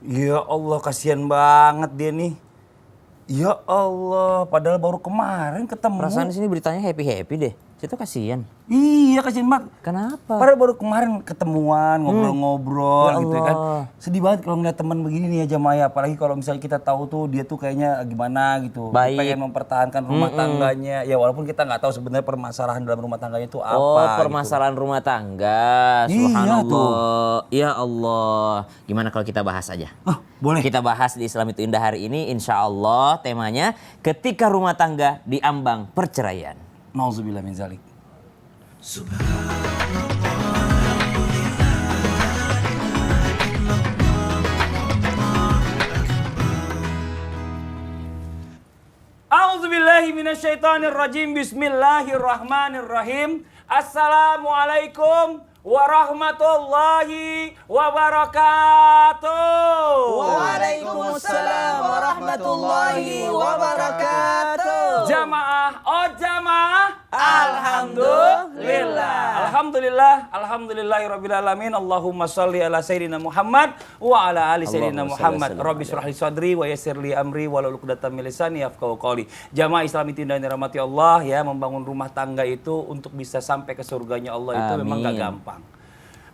Ya Allah, kasihan banget dia nih. Ya Allah, padahal baru kemarin ketemu. Perasaan di sini beritanya happy deh. Situ kasihan. Iya, kasihan banget. Kenapa? Padahal baru kemarin ketemuan, ngobrol-ngobrol Ya gitu kan. Allah. Sedih banget kalau ngeliat teman begini nih ya jamaah, apalagi kalau misalnya kita tahu tuh dia tuh kayaknya gimana gitu. Dia Baik. pengen mempertahankan rumah tangganya. Ya walaupun kita nggak tahu sebenarnya permasalahan dalam rumah tangganya itu apa Oh, gitu. permasalahan rumah tangga. Iya, Subhanallah. Ya Allah. Gimana kalau kita bahas aja? Oh, boleh. Kita bahas di Islam itu Indah hari ini, insya Allah temanya ketika rumah tangga diambang perceraian. Nauzubillah min zalik. A'udzubillahi minasyaitonirrajim. Bismillahirrahmanirrahim. Assalamualaikum warahmatullahi wabarakatuh. Waalaikumsalam warahmatullahi wabarakatuh. Jamaah, oh jamaah, alhamdulillah. Alhamdulillahirabbil alamin. Allahumma shalli ala sayyidina Muhammad wa ala ali sayyidina Muhammad. Rabbi shrah li sadri wa yassir li amri wahlul 'uqdatam min lisani yafqahu qawli. Jamaah Islam itu yang dirahmati Allah ya, membangun rumah tangga itu untuk bisa sampai ke surganya Allah itu memang gak gampang.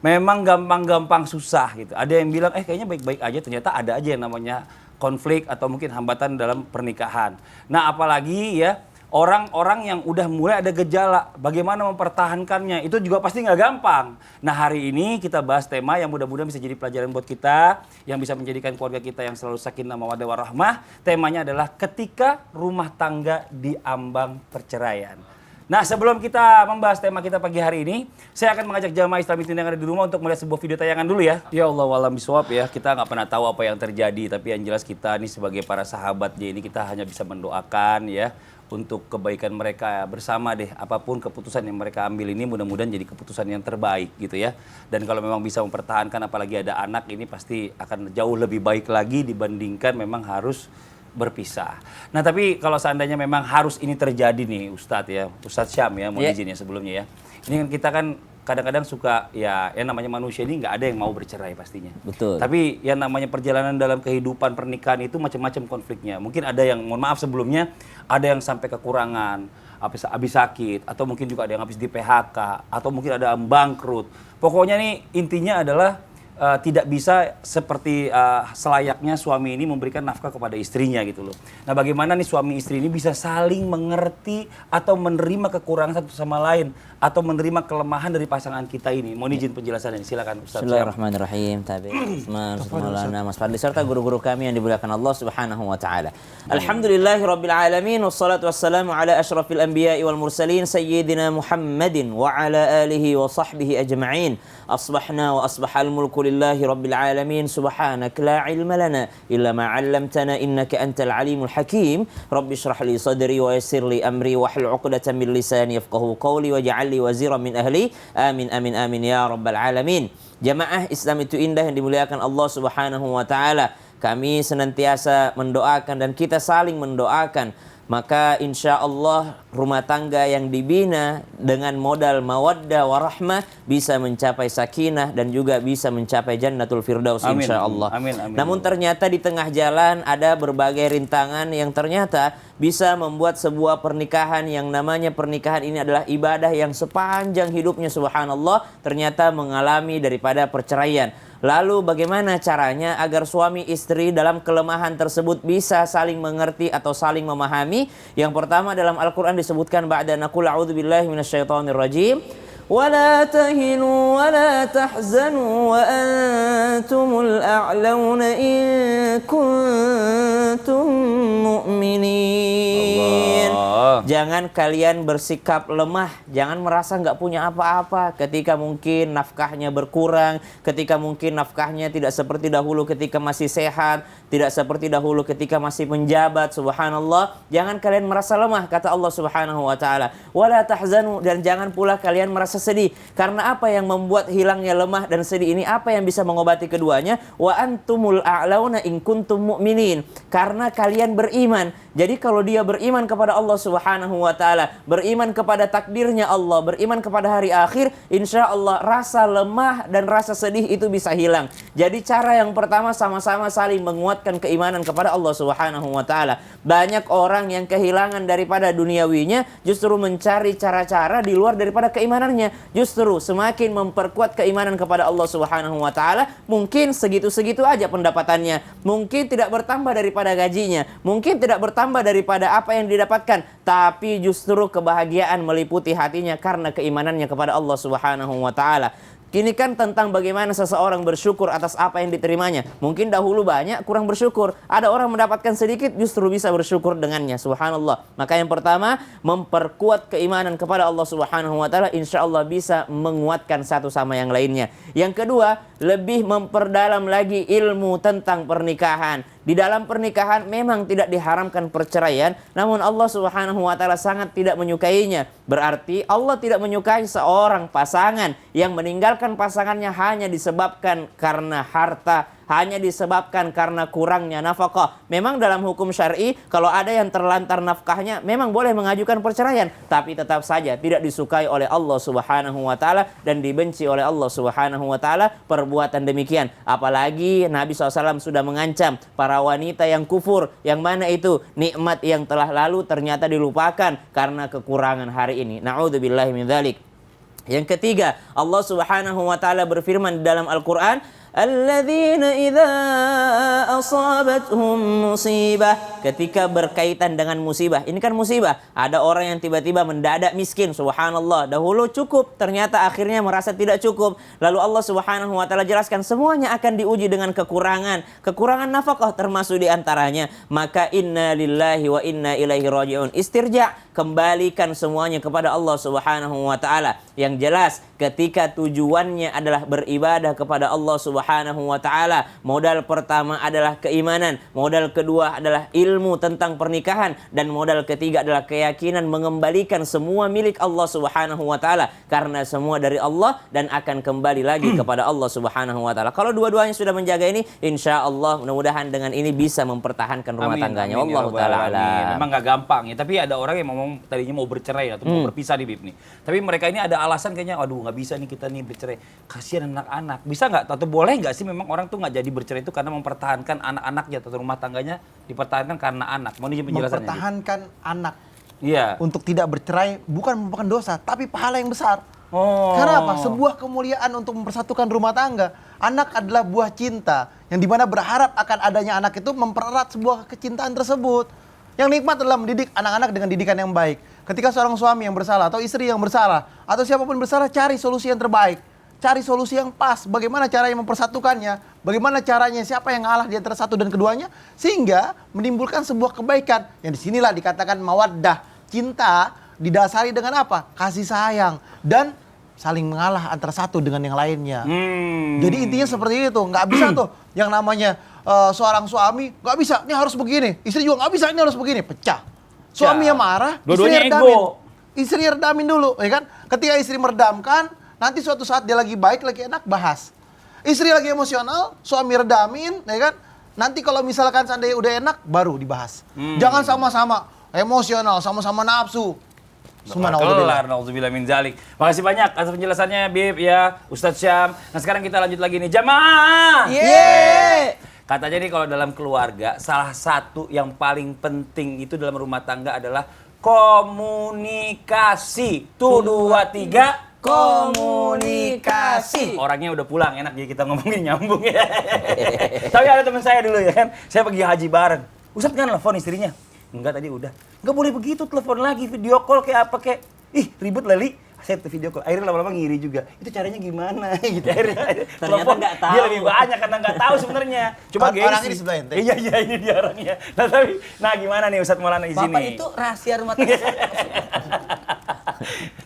Memang gampang-gampang susah gitu. Ada yang bilang kayaknya baik-baik aja, ternyata ada aja yang namanya konflik atau mungkin hambatan dalam pernikahan. Nah, apalagi ya orang-orang yang udah mulai ada gejala, bagaimana mempertahankannya, itu juga pasti nggak gampang. Nah, hari ini kita bahas tema yang mudah-mudahan bisa jadi pelajaran buat kita, yang bisa menjadikan keluarga kita yang selalu sakinah mawaddah warahmah. Temanya adalah ketika rumah tangga diambang perceraian. Nah, sebelum kita membahas tema kita pagi hari ini, saya akan mengajak jamaah Islam yang ada di rumah untuk melihat sebuah video tayangan dulu ya. Ya Allah, walam bisawab ya, kita nggak pernah tahu apa yang terjadi, tapi yang jelas kita nih sebagai para sahabat ini kita hanya bisa mendoakan ya untuk kebaikan mereka bersama deh. Apapun keputusan yang mereka ambil ini mudah-mudahan jadi keputusan yang terbaik gitu ya. Dan kalau memang bisa mempertahankan apalagi ada anak, ini pasti akan jauh lebih baik lagi dibandingkan memang harus berpisah. Nah, tapi kalau seandainya memang harus ini terjadi nih Ustadz ya, Ustadz Syam ya, mohon izin ya sebelumnya ya. Ini kan kita kan kadang-kadang suka ya, yang namanya manusia ini nggak ada yang mau bercerai pastinya. Betul. Tapi yang namanya perjalanan dalam kehidupan pernikahan itu macam-macam konfliknya. Mungkin ada yang, mohon maaf sebelumnya, ada yang sampai kekurangan, habis sakit, atau mungkin juga ada yang habis di PHK, atau mungkin ada yang bangkrut. Pokoknya nih intinya adalah tidak bisa seperti selayaknya suami ini memberikan nafkah kepada istrinya gitu loh. Nah, bagaimana nih suami istri ini bisa saling mengerti atau menerima kekurangan satu sama lain atau menerima kelemahan dari pasangan kita ini. Mohon izin penjelasannya, silakan Ustaz. Bismillahirrahmanirrahim. Maulana Mas Fadli serta guru-guru kami yang dimuliakan Allah Subhanahu wa taala. Alhamdulillahirabbil alamin wassalatu wassalamu ala asyrafil anbiya'i wal mursalin sayyidina Muhammadin wa ala alihi wa sahbihi ajma'in. Asbahna wa asbahal mulku lillahi rabbil alamin. Subhanak la ilma lana illa ma 'allamtana innaka antal alimul hakim. Rabbi shrah li sadri wa yassir li amri wahlul 'uqdatam min lisani yafqahu qawli waj'al li waziran min ahli. Amin amin amin ya rabbal alamin. Jamaah Islam itu indah yang dimuliakan Allah Subhanahu wa taala. Kami senantiasa mendoakan dan kita saling mendoakan. Maka insya Allah rumah tangga yang dibina dengan modal mawaddah warahmah bisa mencapai sakinah dan juga bisa mencapai jannatul firdaus insya Allah. Amin, amin. Namun ternyata di tengah jalan ada berbagai rintangan yang ternyata bisa membuat sebuah pernikahan yang namanya pernikahan ini adalah ibadah yang sepanjang hidupnya subhanallah ternyata mengalami daripada perceraian. Lalu bagaimana caranya agar suami istri dalam kelemahan tersebut bisa saling mengerti atau saling memahami? Yang pertama dalam Al-Quran disebutkan ba'da naqul a'udzubillahi minasyaitonir rajim. ولا تهنوا ولا تحزنوا وأنتم الأعلون إن كنتم مؤمنين. Jangan kalian bersikap lemah, jangan merasa nggak punya apa-apa ketika mungkin nafkahnya berkurang, ketika mungkin nafkahnya tidak seperti dahulu ketika masih sehat, tidak seperti dahulu ketika masih menjabat. Subhanallah, jangan kalian merasa lemah, kata Allah Subhanahu wa taala. Wala tahzanu, dan jangan pula kalian merasa sedih. Karena apa yang membuat hilangnya lemah dan sedih ini? Apa yang bisa mengobati keduanya? Wa antumul a'launa in kuntum mu'minin. Karena kalian beriman. Jadi kalau dia beriman kepada Allah Subhanahu Subhanahu wa taala, beriman kepada takdirnya Allah, beriman kepada hari akhir, insya Allah rasa lemah dan rasa sedih itu bisa hilang. Jadi cara yang pertama sama-sama saling menguatkan keimanan kepada Allah Subhanahu wa taala. Banyak orang yang kehilangan daripada duniawinya justru mencari cara-cara di luar daripada keimanannya. Justru semakin memperkuat keimanan kepada Allah Subhanahu wa taala, mungkin segitu-segitu aja pendapatannya, mungkin tidak bertambah daripada gajinya, mungkin tidak bertambah daripada apa yang didapatkan, tapi justru kebahagiaan meliputi hatinya karena keimanannya kepada Allah Subhanahu wa taala. Kini kan tentang bagaimana seseorang bersyukur atas apa yang diterimanya. Mungkin dahulu banyak, kurang bersyukur. Ada orang mendapatkan sedikit, justru bisa bersyukur dengannya. Subhanallah. Maka yang pertama, memperkuat keimanan kepada Allah Subhanahu wa taala, insya Allah bisa menguatkan satu sama yang lainnya. Yang kedua, lebih memperdalam lagi ilmu tentang pernikahan. Di dalam pernikahan memang tidak diharamkan perceraian, namun Allah Subhanahu wa taala sangat tidak menyukainya. Berarti Allah tidak menyukai seorang pasangan yang meninggalkan pasangannya hanya disebabkan karena harta, hanya disebabkan karena kurangnya nafkah. Memang dalam hukum syar'i kalau ada yang terlantar nafkahnya memang boleh mengajukan perceraian, tapi tetap saja tidak disukai oleh Allah Subhanahu wa taala dan dibenci oleh Allah Subhanahu wa taala perbuatan demikian. Apalagi Nabi SAW sudah mengancam para wanita yang kufur, yang mana itu nikmat yang telah lalu ternyata dilupakan karena kekurangan hari ini. Na'udzubillahi min dzalik. Yang ketiga, Allah Subhanahu wa taala berfirman di dalam Al-Qur'an, alladzina idza asabathum musibah, ketika berkaitan dengan musibah. Ini kan musibah. Ada orang yang tiba-tiba mendadak miskin, subhanallah. Dahulu cukup, ternyata akhirnya merasa tidak cukup. Lalu Allah Subhanahu wa taala jelaskan semuanya akan diuji dengan kekurangan nafkah termasuk di antaranya. Maka inna lillahi wa inna ilaihi raji'un. Istirja, kembalikan semuanya kepada Allah Subhanahu wa taala. Yang jelas ketika tujuannya adalah beribadah kepada Allah Subhanahu wa taala, modal pertama adalah keimanan, modal kedua adalah ilmu tentang pernikahan, dan modal ketiga adalah keyakinan mengembalikan semua milik Allah Subhanahu wa taala, karena semua dari Allah dan akan kembali lagi kepada Allah Subhanahu wa taala. Kalau dua-duanya sudah menjaga ini, insya Allah mudah-mudahan dengan ini bisa mempertahankan rumah tangganya. Allah taala alam. Memang nggak gampang ya, tapi ada orang yang tadinya mau bercerai atau mau berpisah di Bib nih. Tapi mereka ini ada alasan kayaknya, aduh nggak bisa nih kita nih bercerai, kasihan anak-anak. Bisa nggak atau boleh nggak sih memang orang tuh nggak jadi bercerai itu karena mempertahankan anak-anaknya atau rumah tangganya dipertahankan karena anak? Mau penjelasannya? Mempertahankan anak. Iya. Untuk tidak bercerai bukan merupakan dosa, tapi pahala yang besar. Oh. Karena apa? Sebuah kemuliaan untuk mempersatukan rumah tangga. Anak adalah buah cinta yang dimana berharap akan adanya anak itu mempererat sebuah kecintaan tersebut. Yang nikmat adalah mendidik anak-anak dengan didikan yang baik. Ketika seorang suami yang bersalah atau istri yang bersalah atau siapapun bersalah, cari solusi yang terbaik, cari solusi yang pas. Bagaimana caranya mempersatukannya? Bagaimana caranya siapa yang ngalah di antara satu dan keduanya sehingga menimbulkan sebuah kebaikan. Yang disinilah dikatakan mawaddah, cinta didasari dengan apa? Kasih sayang dan saling mengalah antara satu dengan yang lainnya. Jadi intinya seperti itu. Nggak bisa tuh yang namanya seorang suami nggak bisa, ini harus begini. Istri juga nggak bisa, ini harus begini. Pecah. Suami yang marah, dua-duanya istri redamin. ego. Istri redamin dulu, ya kan? Ketika istri meredamkan, nanti suatu saat dia lagi baik, lagi enak, bahas. Istri lagi emosional, suami redamin, ya kan? Nanti kalau misalkan seandainya udah enak, baru dibahas. Jangan sama-sama emosional, sama-sama nafsu. Semua kelar, na'udzubillah min dzalik. Makasih banyak atas penjelasannya Bib ya, Ustadz Syam. Nah sekarang kita lanjut lagi nih, jamaah. Yeay. Katanya nih kalau dalam keluarga, salah satu yang paling penting itu dalam rumah tangga adalah komunikasi. Tuh, 2, 3. Komunikasi. Orangnya udah pulang, enak jadi kita ngomongin nyambung ya. Tapi ada teman saya dulu ya kan, saya pergi haji bareng. Ustadz kan telepon istrinya. Enggak, tadi udah. Enggak boleh begitu, telepon lagi, video call kayak apa kayak. Ih, ribet Lali. Saya video call. Akhirnya lama-lama ngiri juga. Itu caranya gimana gitu. Akhirnya Ternyata nggak tahu. Dia lebih banyak karena nggak tahu sebenarnya. Coba gengsi. Orang ini sebelah ente. Iya, ini dia orangnya. Nah, tapi gimana nih Ustadz Maulana di sini? Bapak itu rahasia rumah tangga.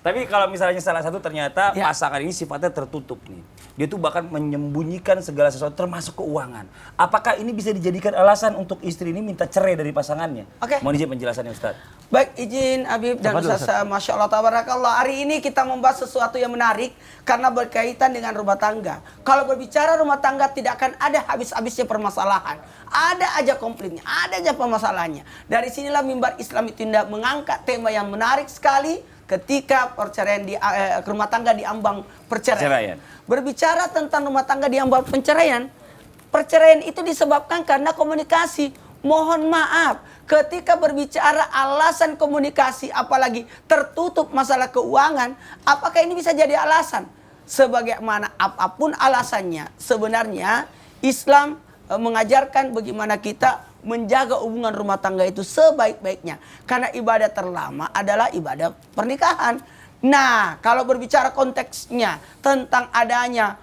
Tapi kalau misalnya salah satu ternyata pasangan ini sifatnya tertutup nih. Dia tuh bahkan menyembunyikan segala sesuatu termasuk keuangan. Apakah ini bisa dijadikan alasan untuk istri ini minta cerai dari pasangannya? Oke. Mohon izin penjelasannya Ustaz. Baik, izin Habib dan Tafadhol, Ustaz, Masya Allah, tabarakallah. Hari ini kita membahas sesuatu yang menarik karena berkaitan dengan rumah tangga. Kalau berbicara rumah tangga tidak akan ada habis-habisnya permasalahan. Ada aja konfliknya, ada aja permasalahannya. Dari sinilah mimbar Islam itu mengangkat tema yang menarik sekali ketika perceraian di rumah tangga diambang perceraian. Berbicara tentang rumah tangga diambang perceraian itu disebabkan karena komunikasi. Mohon maaf, ketika berbicara alasan komunikasi, apalagi tertutup masalah keuangan, apakah ini bisa jadi alasan? Sebagaimana apapun alasannya, sebenarnya Islam mengajarkan bagaimana kita menjaga hubungan rumah tangga itu sebaik-baiknya. Karena ibadah terlama adalah ibadah pernikahan. Nah, kalau berbicara konteksnya tentang adanya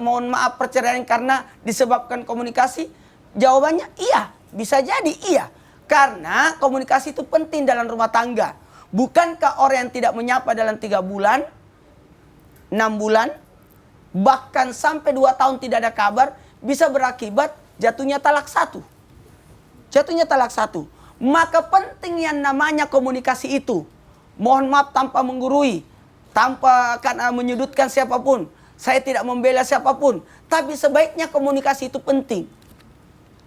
mohon maaf perceraian karena disebabkan komunikasi, jawabannya iya, bisa jadi iya. Karena komunikasi itu penting dalam rumah tangga. Bukankah orang yang tidak menyapa dalam 3 bulan, 6 bulan, bahkan sampai 2 tahun tidak ada kabar, bisa berakibat jatuhnya talak 1. Jatuhnya talak 1. Maka penting yang namanya komunikasi itu. Mohon maaf tanpa menggurui, tanpa karena menyudutkan siapapun. Saya tidak membela siapapun. Tapi sebaiknya komunikasi itu penting.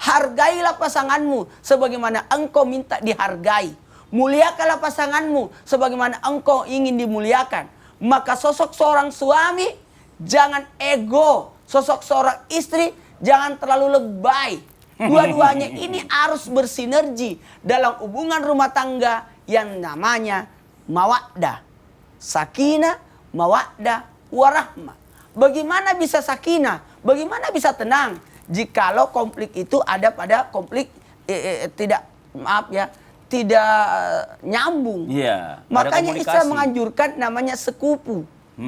Hargailah pasanganmu sebagaimana engkau minta dihargai. Muliakanlah pasanganmu sebagaimana engkau ingin dimuliakan. Maka sosok seorang suami jangan ego. Sosok seorang istri jangan terlalu lebay. Dua-duanya ini harus bersinergi dalam hubungan rumah tangga yang namanya mawaddah, sakinah, mawaddah, warahmah. Bagaimana bisa sakinah? Bagaimana bisa tenang? Jikalau konflik itu ada pada konflik tidak nyambung. Iya. Makanya Islam menganjurkan namanya sekupu.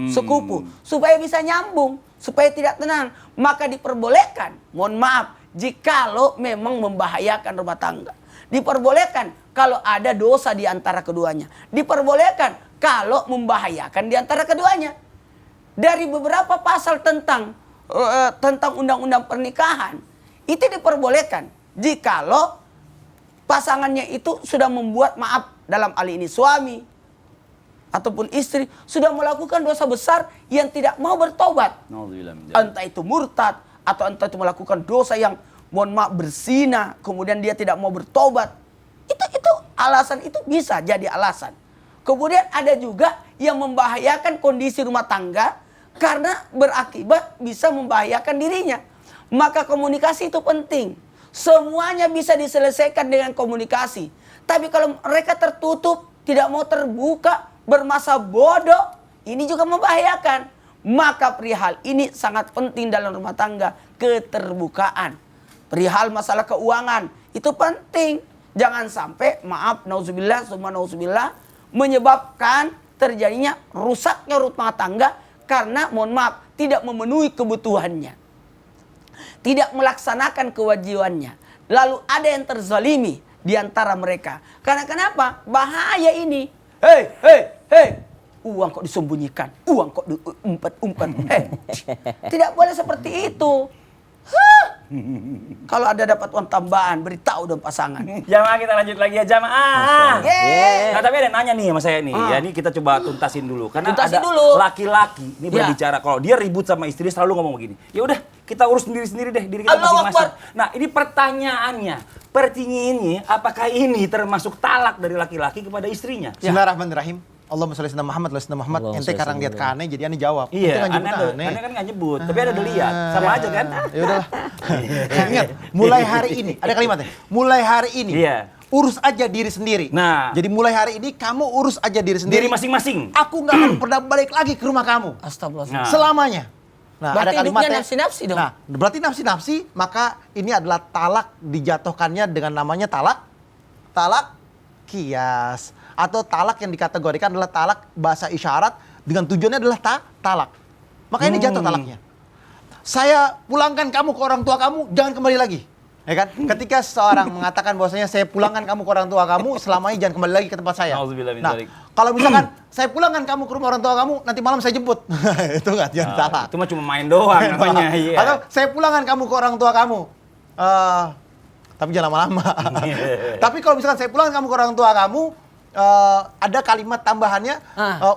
Sekupu supaya bisa nyambung, supaya tidak tenang. Maka diperbolehkan, mohon maaf, jikalau memang membahayakan rumah tangga. Diperbolehkan kalau ada dosa di antara keduanya. Diperbolehkan kalau membahayakan di antara keduanya. Dari beberapa pasal tentang undang-undang pernikahan, itu diperbolehkan jikalau pasangannya itu sudah membuat, maaf dalam hal ini suami ataupun istri, sudah melakukan dosa besar yang tidak mau bertobat. Entah itu murtad atau entah itu melakukan dosa yang mohon maaf berzina, kemudian dia tidak mau bertobat. Itu alasan, itu bisa jadi alasan. Kemudian ada juga yang membahayakan kondisi rumah tangga karena berakibat bisa membahayakan dirinya. Maka komunikasi itu penting. Semuanya bisa diselesaikan dengan komunikasi. Tapi kalau mereka tertutup, tidak mau terbuka, bermasa bodoh, ini juga membahayakan. Maka perihal ini sangat penting dalam rumah tangga, keterbukaan. Perihal masalah keuangan, itu penting. Jangan sampai, maaf, nauzubillah, summa nauzubillah, menyebabkan terjadinya rusaknya rumah tangga karena, mohon maaf, tidak memenuhi kebutuhannya. Tidak melaksanakan kewajibannya. Lalu ada yang terzalimi di antara mereka. Karena kenapa? Bahaya ini. Hei. Uang kok disembunyikan. Uang kok diumpet-umpet. Tidak boleh seperti itu. Kalau ada dapat uang tambahan, beritahu dong pasangan. Jamaah, kita lanjut lagi ya jamaah. Yeay. Nah, tapi ada nanya nih sama saya nih. Ya, ini kita coba tuntasin dulu. Karena Tuntasin ada dulu. laki-laki ini berbicara kalau dia ribut sama istri selalu ngomong begini. Ya udah, kita urus sendiri-sendiri deh diri kita Allahu masing-masing. Akbar. Nah, ini pertanyaannya. Pertanyaannya, apakah ini termasuk talak dari laki-laki kepada istrinya? Bismillahirrahmanirrahim. Allahumma sholli ala Muhammad, Muhammad. Allahumma Ente sholli karang lihat ala kane, jadi ane jawab. Iya, Ente nggak nyebut aneh kan nggak nyebut, tapi ada dilihat, sama aja kan? Ya udahlah. Ingat, mulai hari ini ada kalimatnya. Mulai hari ini. Iya. Urus aja diri sendiri. Nah. Jadi mulai hari ini kamu urus aja diri sendiri. Diri masing-masing. Aku nggak akan pernah balik lagi ke rumah kamu. Astagfirullah. Nah. Selamanya. Nah, Berarti ada kalimatnya. hidupnya nafsi-nafsi dong. Nah, berarti nafsi-nafsi, maka ini adalah talak, dijatuhkannya dengan namanya talak kias. Atau talak yang dikategorikan adalah talak bahasa isyarat dengan tujuannya adalah talak. Maka ini jatuh talaknya. Saya pulangkan kamu ke orang tua kamu, jangan kembali lagi. Ya kan? Ketika seorang mengatakan bahwasanya saya pulangkan kamu ke orang tua kamu, selamanya jangan kembali lagi ke tempat saya. Nauzubillah min Nah, dzalik. Kalau misalkan saya pulangkan kamu ke rumah orang tua kamu, nanti malam saya jemput. Itu nggak, jangan salah. Itu mah cuma main doang namanya. Iya. Atau saya pulangkan kamu ke orang tua kamu. Tapi jangan lama-lama. Tapi kalau misalkan saya pulangkan kamu ke orang tua kamu, ada kalimat tambahannya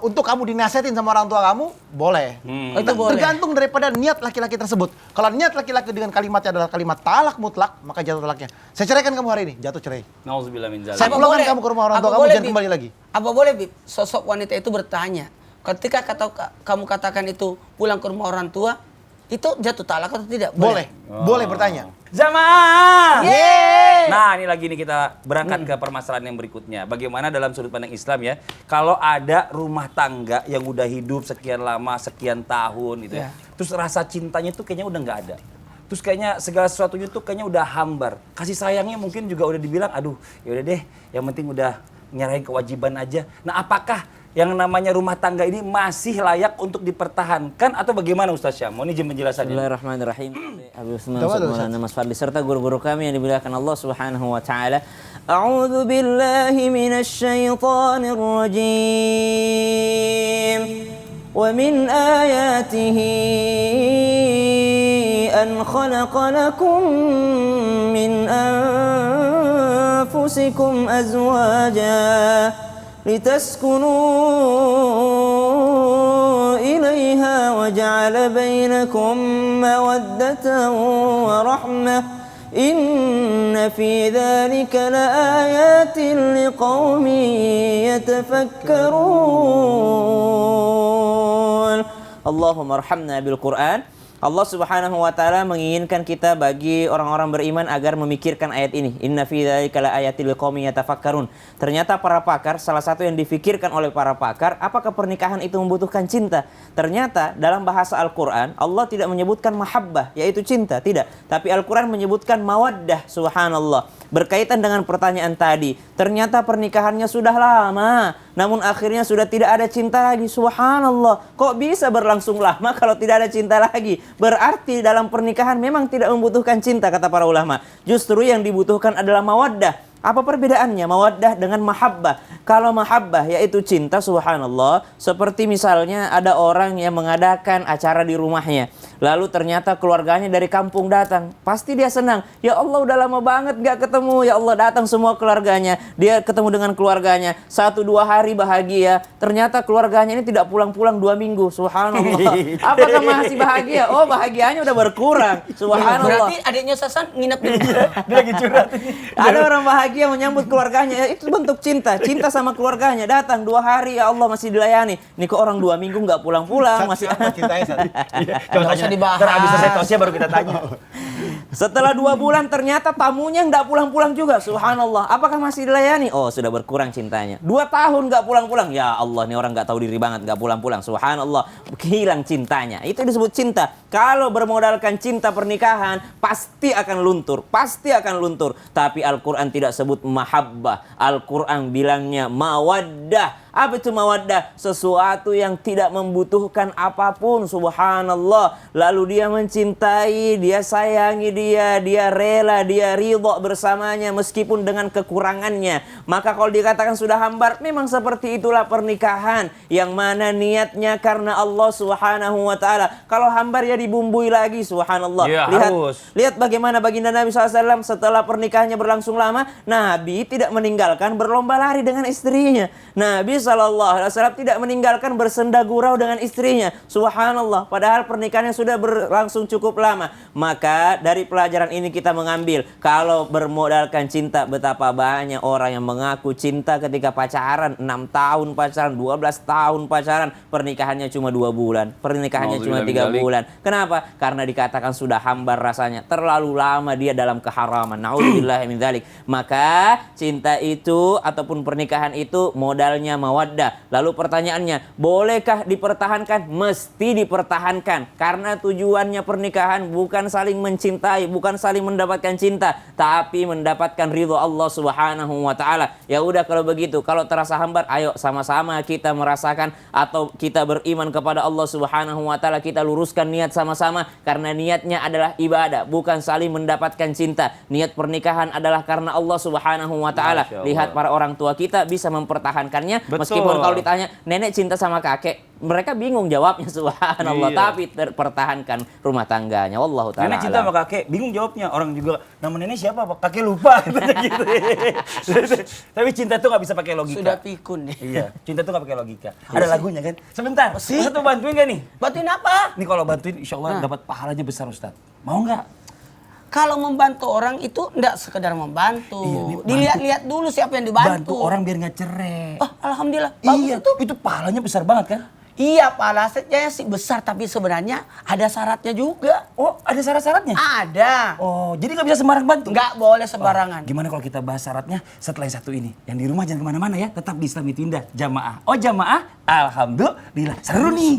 untuk kamu dinasihatin sama orang tua kamu, boleh. Oh, itu boleh. Tergantung daripada niat laki-laki tersebut. Kalau niat laki-laki dengan kalimatnya adalah kalimat talak mutlak, maka jatuh talaknya. Saya ceraikan kamu hari ini, jatuh cerai. Nauzubillah min dzalik. Saya Apa pulangkan boleh? kamu ke rumah orang tua Apa kamu, boleh, jangan Bib? kembali lagi. Apa boleh, Bib? Sosok wanita itu bertanya, ketika kamu katakan itu pulang ke rumah orang tua, itu jatuh talak atau tidak? Boleh, boleh bertanya. Jamaah. Yeay. Nah, ini lagi nih kita berangkat ke permasalahan yang berikutnya. Bagaimana dalam sudut pandang Islam ya, kalau ada rumah tangga yang udah hidup sekian lama, sekian tahun gitu ya. Terus rasa cintanya tuh kayaknya udah nggak ada. Terus kayaknya segala sesuatunya tuh kayaknya udah hambar. Kasih sayangnya mungkin juga udah dibilang, aduh, ya udah deh, yang penting udah nyerahin kewajiban aja. Nah, apakah yang namanya rumah tangga ini masih layak untuk dipertahankan atau bagaimana Ustaz Syam? Mohon izin penjelasannya. Bismillahirrahmanirrahim. Habib Usman, Maulana Mas Fadli serta guru-guru kami yang dimuliakan Allah Subhanahu wa taala. A'udzu billahi minasy syaithanir rajim. Wa min ayatihi an khalaqa lakum min anfusikum azwaja لتسكنوا إليها وجعل بينكم مودة ورحمة إن في ذلك لآيات لقوم يتفكرون اللهم ارحمنا بالقرآن. Allah Subhanahu wa taala menginginkan kita bagi orang-orang beriman agar memikirkan ayat ini. Inna fi dzalika laayatil liqaumin yatafakkarun. Ternyata para pakar, salah satu yang difikirkan oleh para pakar, apakah pernikahan itu membutuhkan cinta? Ternyata dalam bahasa Al-Qur'an Allah tidak menyebutkan mahabbah, yaitu cinta, tidak. Tapi Al-Qur'an menyebutkan mawaddah, subhanallah. Berkaitan dengan pertanyaan tadi, ternyata pernikahannya sudah lama, namun akhirnya sudah tidak ada cinta lagi. Subhanallah, kok bisa berlangsung lama kalau tidak ada cinta lagi? Berarti dalam pernikahan memang tidak membutuhkan cinta, kata para ulama. Justru yang dibutuhkan adalah mawaddah. Apa perbedaannya mawaddah dengan mahabbah? Kalau mahabbah yaitu cinta, subhanallah, seperti misalnya ada orang yang mengadakan acara di rumahnya, lalu ternyata keluarganya dari kampung datang, pasti dia senang. Ya Allah, udah lama banget gak ketemu. Ya Allah, datang semua keluarganya, dia ketemu dengan keluarganya, 1-2 hari bahagia. Ternyata keluarganya ini tidak pulang-pulang 2 minggu, subhanallah. Apakah masih bahagia? Oh, bahagianya udah berkurang, subhanallah. Berarti adiknya Sasan nginep di Dia lagi curhat. Ada orang bahagia menyambut keluarganya, itu bentuk cinta. Cinta sama keluarganya, datang 2 hari, ya Allah masih dilayani. Ini kok orang 2 minggu nggak pulang-pulang, masih Cintanya Sat. Nggak usah dibahas. Ntar abis selesai tosnya baru kita tanya. Setelah 2 bulan ternyata tamunya nggak pulang-pulang juga, subhanallah. Apakah masih dilayani? Oh, sudah berkurang cintanya. 2 tahun nggak pulang-pulang, ya Allah, ini orang nggak tahu diri banget, nggak pulang-pulang, subhanallah. Hilang cintanya. Itu disebut cinta. Kalau bermodalkan cinta pernikahan, pasti akan luntur, pasti akan luntur. Tapi Al-Quran tidak sebut mahabbah. Al-Quran bilangnya mawaddah. Apa itu mawaddah? Sesuatu yang tidak membutuhkan apapun, subhanallah. Lalu dia mencintai, dia sayangi dia rela, dia ridho bersamanya meskipun dengan kekurangannya. Maka kalau dikatakan sudah hambar, memang seperti itulah pernikahan, yang mana niatnya karena Allah Subhanahu wa taala. Kalau hambar ya dibumbui lagi, subhanallah. Ya, Lihat bagaimana baginda Nabi SAW setelah pernikahannya berlangsung lama, Nabi tidak meninggalkan berlomba lari dengan istrinya. Nabi SAW tidak meninggalkan bersenda gurau dengan istrinya. Subhanallah. Padahal pernikahannya sudah berlangsung cukup lama. Maka dari pelajaran ini kita mengambil, kalau bermodalkan cinta, betapa banyak orang yang mengaku cinta ketika pacaran, 6 tahun pacaran, 12 tahun pacaran, pernikahannya cuma 2 bulan, pernikahannya cuma 3 bulan. Kenapa? Karena dikatakan sudah hambar rasanya, terlalu lama dia dalam keharaman. Na'udzubillah min dzalik. Maka cinta itu ataupun pernikahan itu modalnya mawaddah. Lalu pertanyaannya, bolehkah dipertahankan? Mesti dipertahankan. Karena tujuannya pernikahan bukan saling mencintai, bukan saling mendapatkan cinta, tapi mendapatkan ridho Allah Subhanahu wa taala. Ya udah kalau begitu, kalau terasa hambar, ayo sama-sama kita merasakan atau kita beriman kepada Allah Subhanahu wa taala, kita luruskan niat sama-sama karena niatnya adalah ibadah, bukan saling mendapatkan cinta. Niat pernikahan adalah karena Allah Subhanahu wa taala. Lihat para orang tua kita bisa mempertahankannya Meskipun kalau ditanya nenek cinta sama kakek, mereka bingung jawabnya subhanallah. Iya. Tapi pertahankan rumah tangganya. Wallahu ta'ala Nenek cinta alam. sama kakek, bingung jawabnya. Orang juga, nama nenek siapa Pak? Kakek lupa. Katanya gitu. Tapi cinta tuh nggak bisa pakai logika. Sudah pikun nih. Iya, cinta tuh nggak pakai logika. Ada lagunya kan? Sebentar, Ustaz tuh bantuin gak nih? Bantuin apa? Nih kalau bantuin insya Allah dapat pahalanya besar Ustaz. Mau nggak? Kalau membantu orang itu enggak sekedar membantu. Iya, nih, Dilihat-lihat dulu siapa yang Bantu dibantu. orang biar nggak cerai. Oh, alhamdulillah. Bagus Iya, itu. itu pahalanya besar banget kan? Iya, pahalanya sih besar, tapi sebenarnya ada syaratnya juga. Oh, ada syarat-syaratnya? Ada. Oh, jadi nggak bisa sembarang bantu? Nggak boleh sembarangan. Gimana kalau kita bahas syaratnya setelah yang satu ini? Yang di rumah jangan kemana-mana ya, tetap di Islam itu Indah. Jamaah. Oh jamaah, alhamdulillah. Seru nih.